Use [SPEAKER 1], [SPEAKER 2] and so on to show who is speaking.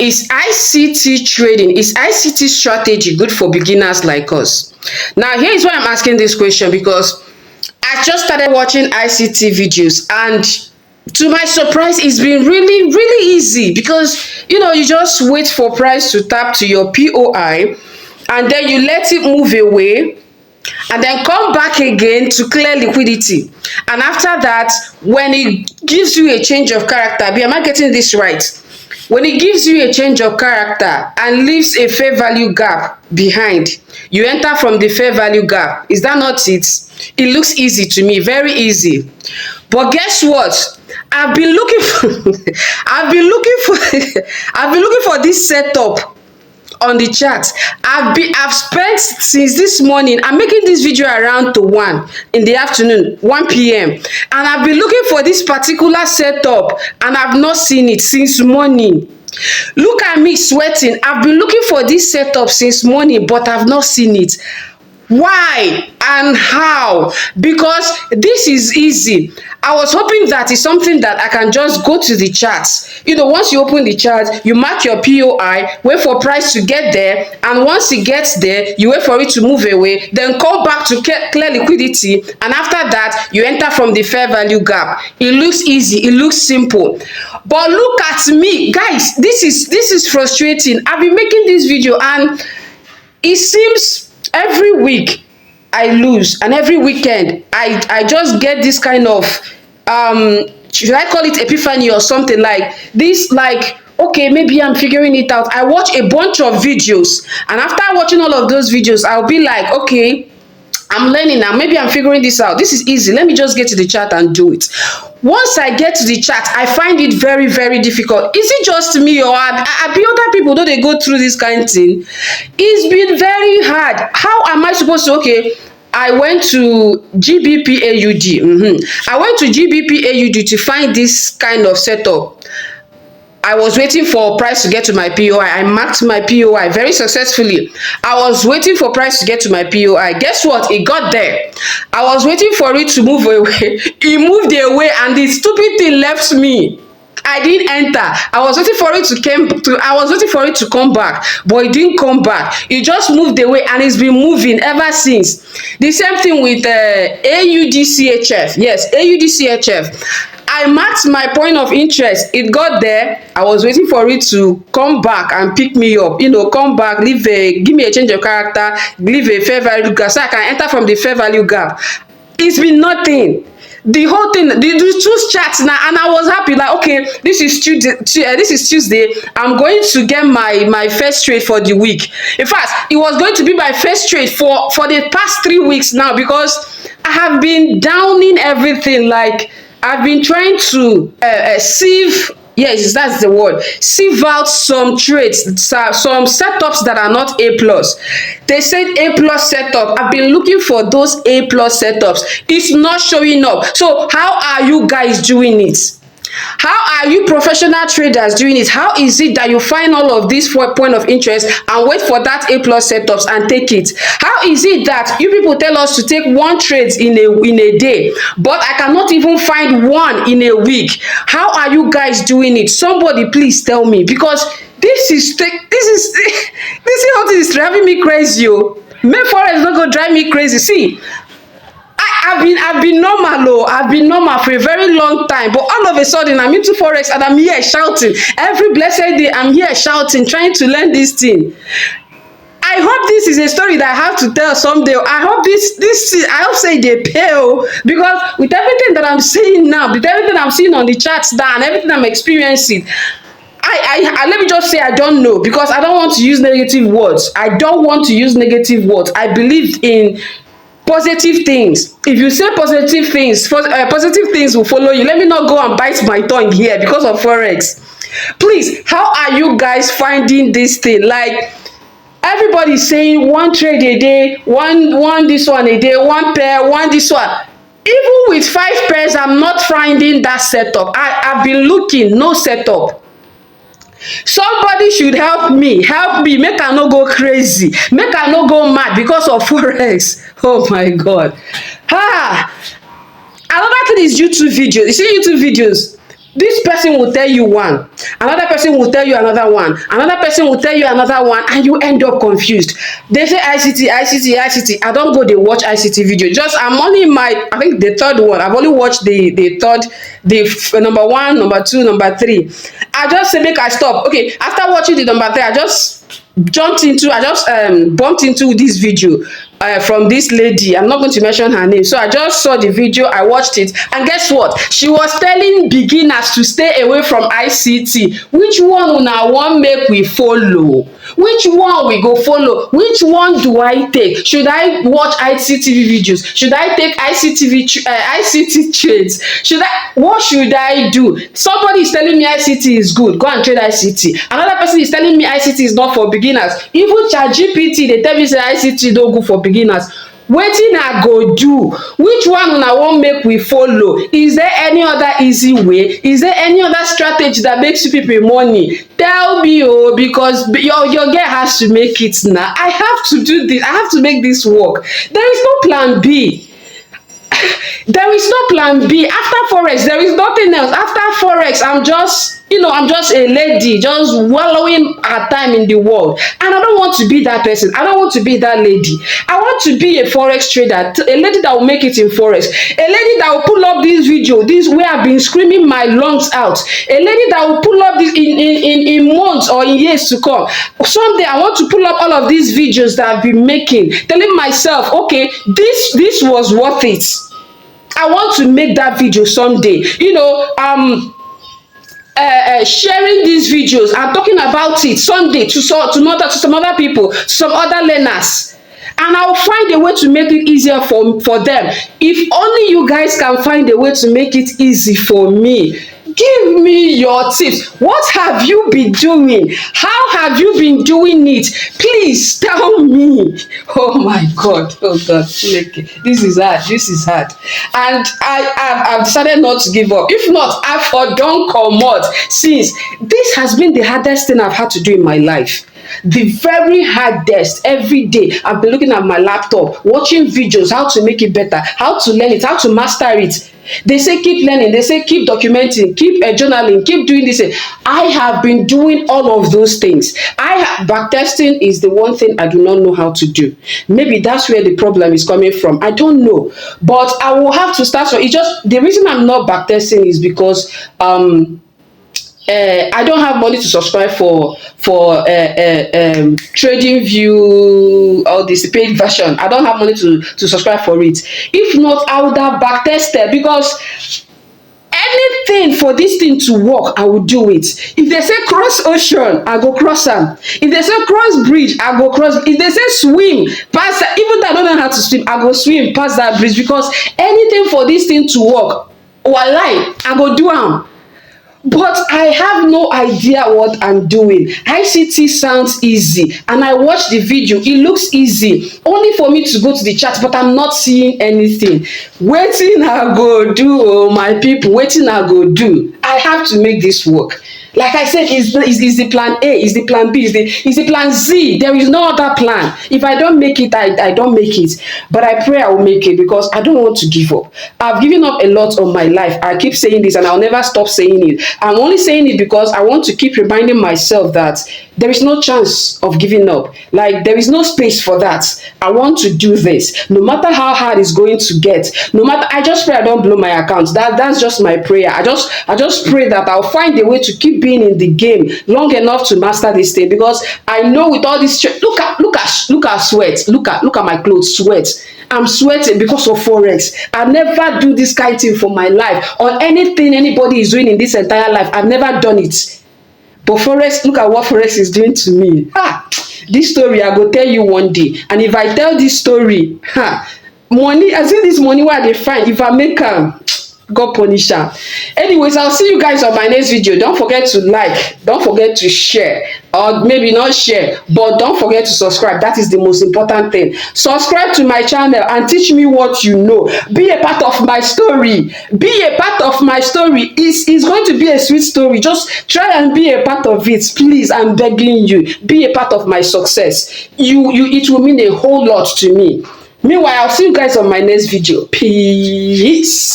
[SPEAKER 1] Is ICT trading, is ICT strategy good for beginners like us? Now, here is why I'm asking this question, because I just started watching ICT videos, and to my surprise, it's been really, really easy, because you just wait for price to tap to your POI, and then you let it move away, and then come back again to clear liquidity. And after that, when it gives you a change of character, am I getting this right? When it gives you a change of character and leaves a fair value gap behind, you enter from the fair value gap. Is that not it? It looks easy to me, very easy. But guess what? I've been looking for I've been looking for this setup on the chat. I've spent since this morning. I'm making this video around to 1 in the afternoon, 1 p.m. and I've been looking for this particular setup, and I've not seen it since morning. Look at me sweating. I've been looking for this setup since morning, but I've not seen it. Why and how? Because this is easy. I was hoping that it's something that I can just go to the chart. Once you open the chart, you mark your POI, wait for price to get there, and once it gets there, you wait for it to move away, then come back to clear liquidity, and after that, you enter from the fair value gap. It looks easy, it looks simple. But look at me, guys, this is frustrating. I've been making this video, and it seems every week I lose, and every weekend I just get this kind of should I call it epiphany or something like this, like, okay, maybe I'm figuring it out. I watch a bunch of videos, and after watching all of those videos, I'll be like, okay, I'm learning now, maybe I'm figuring this out. This is easy, let me just get to the chart and do it. Once I get to the chart, I find it very, very difficult. Is it just me, or are other people, don't they go through this kind of thing? It's been very hard. How am I supposed to, okay, I went to GBP-AUD. I went to GBP-AUD to find this kind of setup. I was waiting for price to get to my POI. I marked my POI very successfully. I was waiting for price to get to my POI. Guess what? It got there. I was waiting for it to move away. It moved away, and the stupid thing left me. I didn't enter. I was waiting for it to come back, but it didn't come back. It just moved away, and it's been moving ever since. The same thing with AUD-CHF. Yes, AUD-CHF. I marked my point of interest. It got there. I was waiting for it to come back and pick me up. Come back, give me a change of character, leave a fair value gap, so I can enter from the fair value gap. It's been nothing. The whole thing, the two charts now, and I was happy, like, okay, this is Tuesday. I'm going to get my first trade for the week. In fact, it was going to be my first trade for the past 3 weeks now, because I have been downing everything. Like, I've been trying to sieve, yes, that's the word, sieve out some trades, some setups that are not A+. They said A+ setup. I've been looking for those A+ setups. It's not showing up. So how are you guys doing it? How are you professional traders doing it? How is it that you find all of these point of interest and wait for that A+ setups and take it? How is it that you people tell us to take 1 trade in a day, but I cannot even find 1 in a week? How are you guys doing it? Somebody please tell me, because this is how this is driving me crazy. Make Forex not go drive me crazy. See, I've been normal, I've been normal for a very long time, but all of a sudden I'm into Forex, and I'm here shouting every blessed day. I'm here shouting, trying to learn this thing. I hope this is a story that I have to tell someday. I hope I hope say they pay, because with everything that I'm saying now, with everything I'm seeing on the charts now, and everything I'm experiencing, I let me just say I don't know, because I don't want to use negative words. I don't want to use negative words. I believe in positive things. If you say positive things will follow you. Let me not go and bite my tongue here because of Forex. Please, how are you guys finding this thing? Like, everybody's saying 1 trade a day, one this one a day, 1 pair, 1 this one. Even with 5 pairs, I'm not finding that setup. I've been looking, no setup. Somebody should help me, make I no go crazy, make I no go mad because of Forex. Oh my God. Another thing is YouTube videos. You see YouTube videos, This person will tell you one, another person will tell you another one, another person will tell you another one, and you end up confused. They say ICT, ICT, ICT. I don't go dey watch ICT video. Just I'm only in my, I think the third one. I've only watched the third, number one, number two, number three. I just say make I stop. Okay, after watching the number three, I just bumped into this video from this lady. I'm not going to mention her name. So I just saw the video, I watched it, and guess what? She was telling beginners to stay away from ICT. Which one una wan make we follow? Which one we go follow? Which one do I take? Should I watch ICT videos? Should I take ICT trades? What should I do? Somebody is telling me ICT is good, go and trade ICT. Another person is telling me ICT is not for beginners. Even ChatGPT, they tell me say ICT no good for beginners. Wetin I go do? Which one una wan make we follow? Is there any other easy way? Is there any other strategy that makes you people money? Tell me, oh, because your girl has to make it now. I have to do this. I have to make this work. There is no plan B. There is no plan B. After Forex, there is nothing else. After Forex, I'm just a lady, just wallowing her time in the world. And I don't want to be that person. I don't want to be that lady. I want to be a Forex trader, a lady that will make it in Forex, a lady that will pull up this video, this where I've been screaming my lungs out, a lady that will pull up this in months or in years to come. Someday I want to pull up all of these videos that I've been making, telling myself, okay, this was worth it. I want to make that video someday. Sharing these videos and talking about it someday to some other people, to some other learners. And I'll find a way to make it easier for them. If only you guys can find a way to make it easy for me. Give me your tips. What have you been doing? How have you been doing it? Please tell me. Oh my God. Oh God. This is hard. This is hard. And I've decided not to give up. If not, I've done comot, since this has been the hardest thing I've had to do in my life. The very hardest. Every day I've been looking at my laptop, watching videos, how to make it better, how to learn it, how to master it. They say keep learning, they say keep documenting, keep journaling, keep doing this. I have been doing all of those things. Backtesting is the one thing I do not know how to do. Maybe that's where the problem is coming from. I don't know, but I will have to start. So it's just the reason I'm not backtesting is because I don't have money to subscribe for Trading View or this paid version. I don't have money to subscribe for it. If not, I would have backtested, because anything for this thing to work, I will do it. If they say cross ocean, I go cross them. If they say cross bridge, I go cross. If they say swim past that, even though I don't know how to swim, I go swim past that bridge, because anything for this thing to work, walai, I go do am. But I have no idea what I'm doing. ICT sounds easy, and I watched the video. It looks easy, only for me to go to the chat, but I'm not seeing anything. Wetin I go do, oh my people? Wetin I go do? I have to make this work. Like I said, is the plan A, is the plan B, is the plan Z. There is no other plan. If I don't make it, I don't make it. But I pray I will make it, because I don't want to give up. I've given up a lot on my life. I keep saying this and I'll never stop saying it. I'm only saying it because I want to keep reminding myself that there is no chance of giving up. Like, there is no space for that. I want to do this. No matter how hard it's going to get. I just pray I don't blow my account. That's just my prayer. I just pray that I'll find a way to keep being in the game long enough to master this thing, because I know with all this look at sweat, look at my clothes, sweat. I'm sweating because of Forex. I never do this kind of thing for my life, or anything anybody is doing in this entire life. I've never done it. But Forex, look at what Forex is doing to me. This story I go tell you one day, and if I tell this story, money, I see this money where they find, if I make God punish her. Anyways, I'll see you guys on my next video. Don't forget to like, don't forget to share, or maybe not share, but don't forget to subscribe. That is the most important thing. Subscribe to my channel and teach me what you know. Be a part of my story. Be a part of my story. It's going to be a sweet story. Just try and be a part of it. Please, I'm begging you. Be a part of my success. It will mean a whole lot to me. Meanwhile, I'll see you guys on my next video. Peace.